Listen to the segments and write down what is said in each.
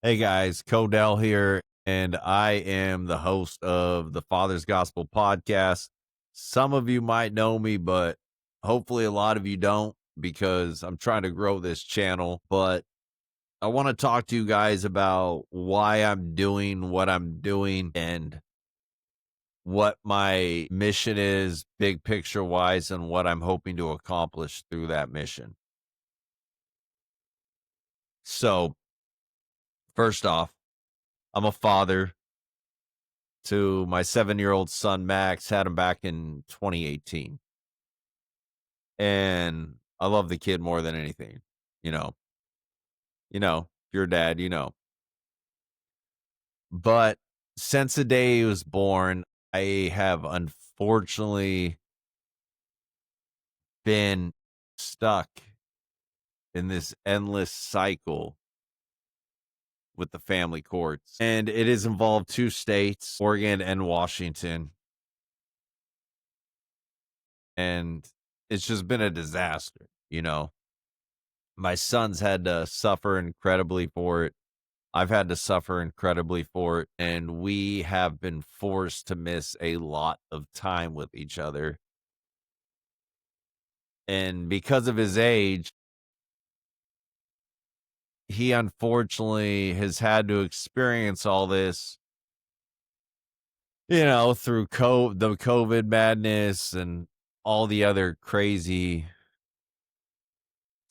Hey guys, Codell here, and I am the host of the Father's Gospel podcast. Some of you might know me, but hopefully a lot of you don't because I'm trying to grow this channel. But I want to talk to you guys about why I'm doing what I'm doing and what my mission is, big picture wise, and what I'm hoping to accomplish through that mission. So, first off, I'm a father to my 7-year-old son, Max. Had him back in 2018. And I love the kid more than anything. You know, if you're a dad, you know. But since the day he was born, I have unfortunately been stuck in this endless cycle with the family courts. And it has involved two states, Oregon and Washington. And it's just been a disaster. My son's had to suffer incredibly for it. I've had to suffer incredibly for it, and we have been forced to miss a lot of time with each other. And because of his age, he unfortunately has had to experience all this, through the COVID madness and all the other crazy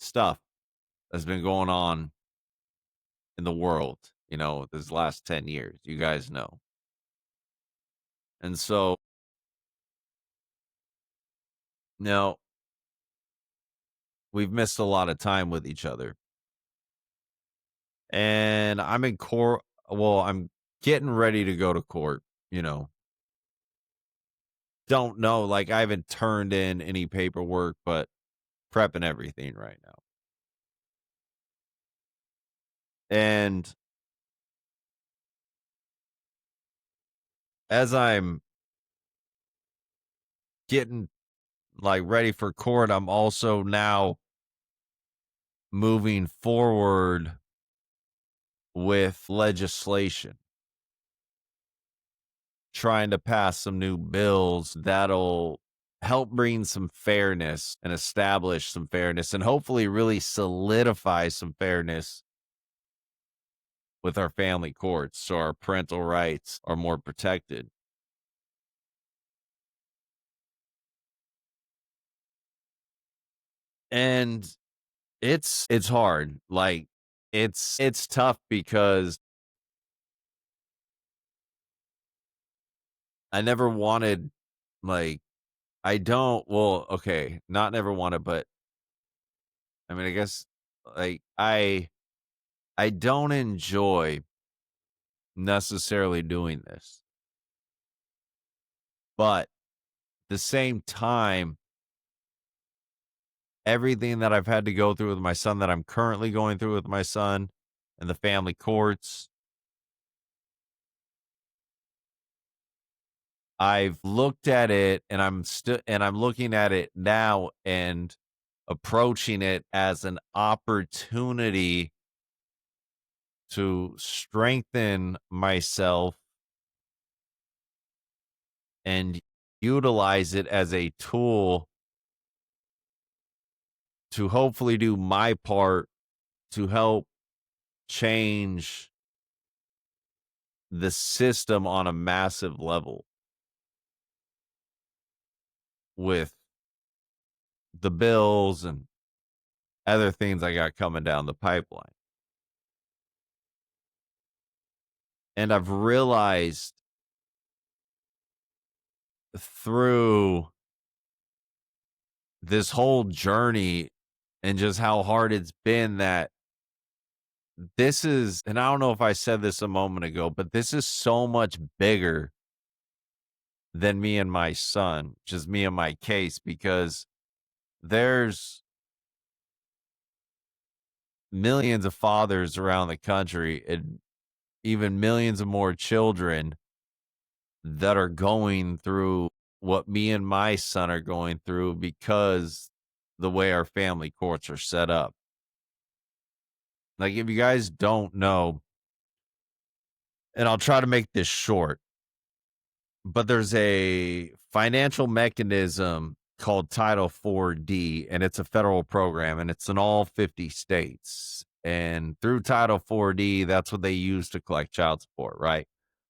stuff that's been going on in the world, this last 10 years. You guys know. And so now we've missed a lot of time with each other. And I'm in court. Well, I'm getting ready to go to court, you know. Don't know. Like, I haven't turned in any paperwork, but prepping everything right now. And as I'm getting like ready for court, I'm also now moving forward with legislation, trying to pass some new bills that'll help bring some fairness and establish some fairness and hopefully really solidify some fairness with our family courts so our parental rights are more protected. And it's hard. Like it's tough because I never wanted like I don't well, okay, not never wanted, but I mean I guess like I don't enjoy necessarily doing this. But at the same time, everything that I've had to go through with my son, that I'm currently going through with my son and the family courts, I've looked at it and I'm looking at it now and approaching it as an opportunity to strengthen myself and utilize it as a tool to hopefully do my part to help change the system on a massive level with the bills and other things I got coming down the pipeline. And I've realized through this whole journey and just how hard it's been that this is, and I don't know if I said this a moment ago, but this is so much bigger than me and my son, just me and my case, because there's millions of fathers around the country and even millions of more children that are going through what me and my son are going through because the way our family courts are set up. Like, if you guys don't know, And I'll try to make this short, but there's a financial mechanism called Title 4D, and it's a federal program, and it's in all 50 states. And through Title 4D, that's what they use to collect child support, right?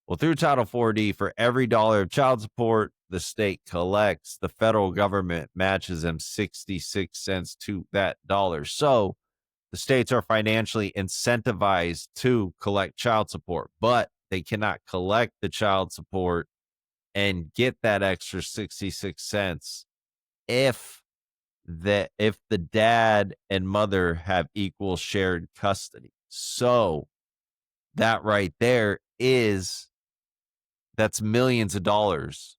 Well, through Title 4D, for every dollar of child support the state collects, the federal government matches them 66 cents to that dollar. So the states are financially incentivized to collect child support, but they cannot collect the child support and get that extra 66 cents if the dad and mother have equal shared custody. So that right there is that's millions of dollars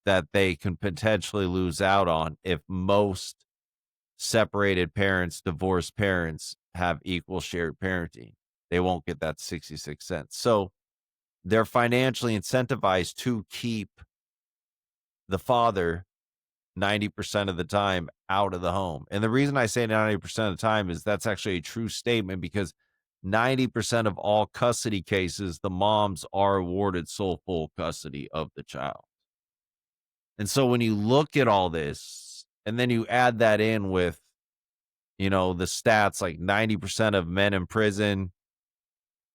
that they can potentially lose out on if most separated parents, divorced parents have equal shared parenting. They won't get that 66 cents. So they're financially incentivized to keep the father 90% of the time out of the home. And the reason I say 90% of the time is that's actually a true statement because 90% of all custody cases, the moms are awarded sole full custody of the child. And so when you look at all this and then you add that in with, the stats like 90% of men in prison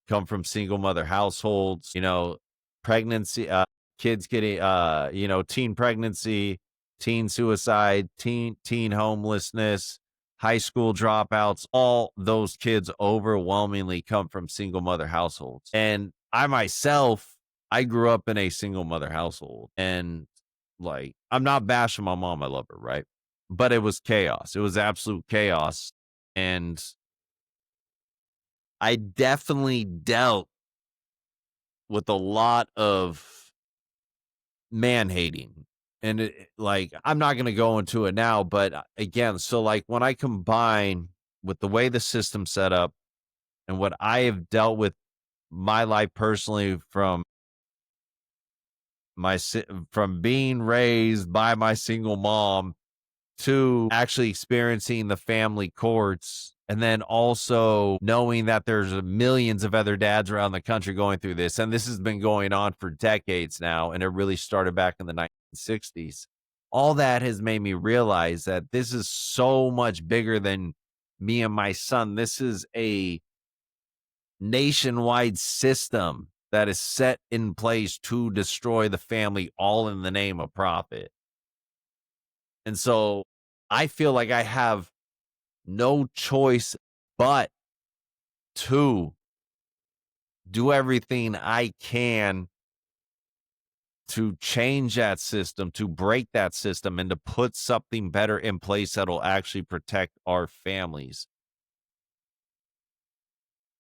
come from single mother households, pregnancy, kids getting, teen pregnancy, teen suicide, teen homelessness, high school dropouts, all those kids overwhelmingly come from single mother households. And I myself, I grew up in a single mother household and like, I'm not bashing my mom. I love her. Right. But it was chaos. It was absolute chaos. And I definitely dealt with a lot of man hating. And like, I'm not going to go into it now, but again, so like when I combine with the way the system's set up and what I have dealt with my life personally from being raised by my single mom to actually experiencing the family courts and then also knowing that there's millions of other dads around the country going through this. And this has been going on for decades now. And it really started back in the 1960s. All that has made me realize that this is so much bigger than me and my son. This is a nationwide system that is set in place to destroy the family, all in the name of profit. And so I feel like I have no choice but to do everything I can to change that system, to break that system, and to put something better in place that'll actually protect our families.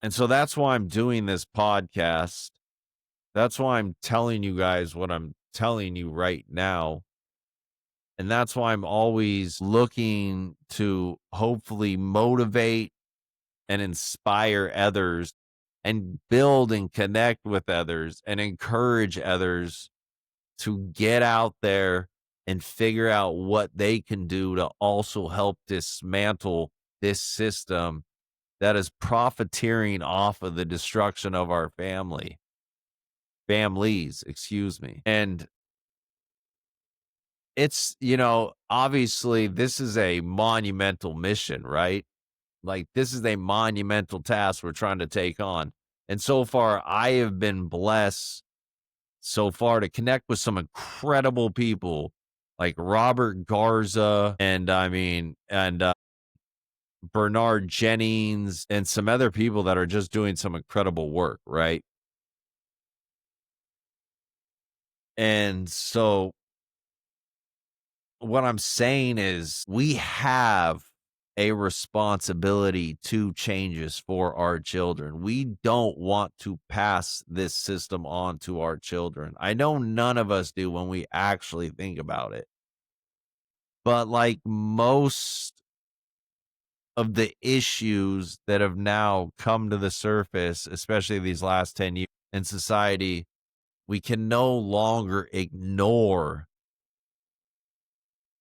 And so that's why I'm doing this podcast. That's why I'm telling you guys what I'm telling you right now. And that's why I'm always looking to hopefully motivate and inspire others and build and connect with others and encourage others to get out there and figure out what they can do to also help dismantle this system that is profiteering off of the destruction of our families, excuse me. And it's, obviously this is a monumental mission, right? Like this is a monumental task we're trying to take on. And so far, I have been blessed so far to connect with some incredible people like Robert Garza and Bernard Jennings and some other people that are just doing some incredible work, right? And so what I'm saying is we have a responsibility to changes for our children. We don't want to pass this system on to our children. I know none of us do when we actually think about it. But like most of the issues that have now come to the surface, especially these last 10 years in society, we can no longer ignore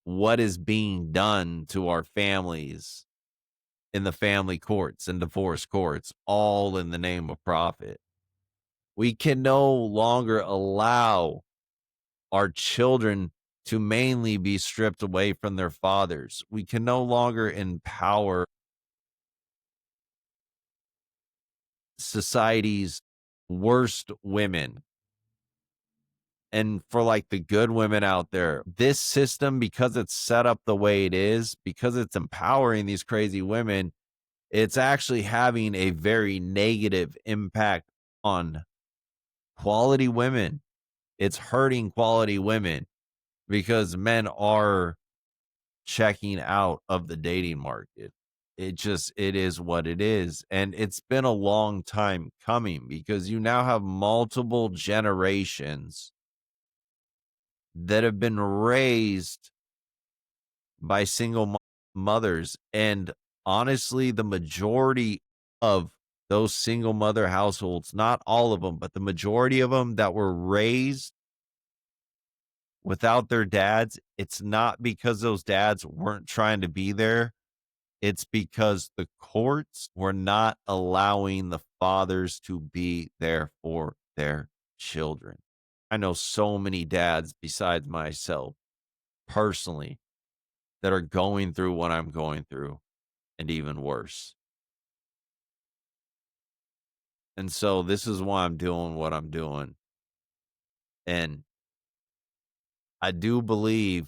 what is being done to our families in the family courts and divorce courts, all in the name of profit. We can no longer allow our children to mainly be stripped away from their fathers. We can no longer empower society's worst women. And for like the good women out there, this system, because it's set up the way it is, because it's empowering these crazy women, it's actually having a very negative impact on quality women. It's hurting quality women because men are checking out of the dating market. It is what it is. And it's been a long time coming because you now have multiple generations that have been raised by mothers. And honestly, the majority of those single mother households, not all of them, but the majority of them that were raised without their dads, it's not because those dads weren't trying to be there. It's because the courts were not allowing the fathers to be there for their children. I know so many dads besides myself personally that are going through what I'm going through and even worse. And so this is why I'm doing what I'm doing. And I do believe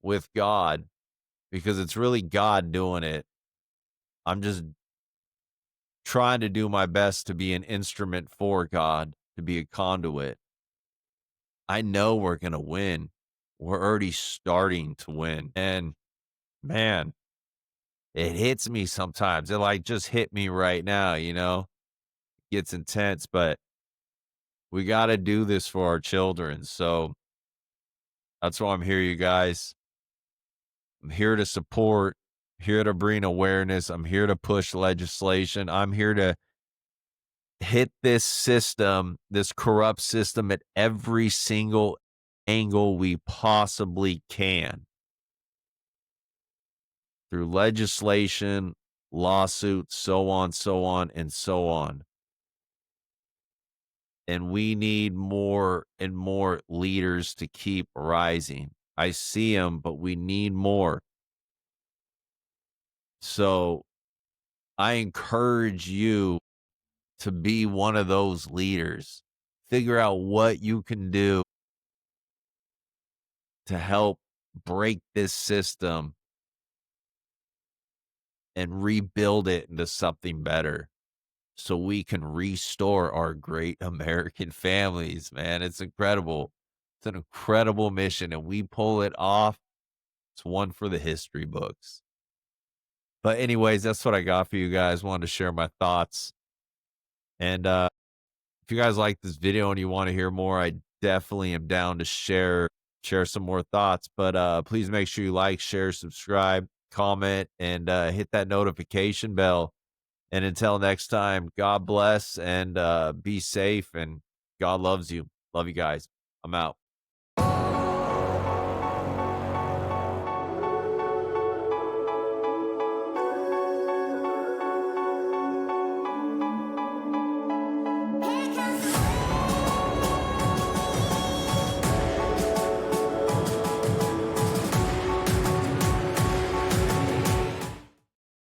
with God because it's really God doing it. I'm just trying to do my best to be an instrument for God, to be a conduit. I know we're going to win. We're already starting to win. And man, it hits me sometimes. It like just hit me right now, It gets intense, but we got to do this for our children. So that's why I'm here, you guys. I'm here to support, here to bring awareness. I'm here to push legislation. I'm here to hit this system, this corrupt system at every single angle we possibly can through legislation, lawsuits, so on, and so on. And we need more and more leaders to keep rising. I see them, but we need more. So I encourage you to be one of those leaders. Figure out what you can do to help break this system and rebuild it into something better so we can restore our great American families, man. It's incredible. It's an incredible mission, and we pull it off. It's one for the history books. But anyways, that's what I got for you guys. Wanted to share my thoughts. And if you guys like this video and you want to hear more, I definitely am down to share some more thoughts. But please make sure you like, share, subscribe, comment, and hit that notification bell. And until next time, God bless and be safe. And God loves you. Love you guys. I'm out.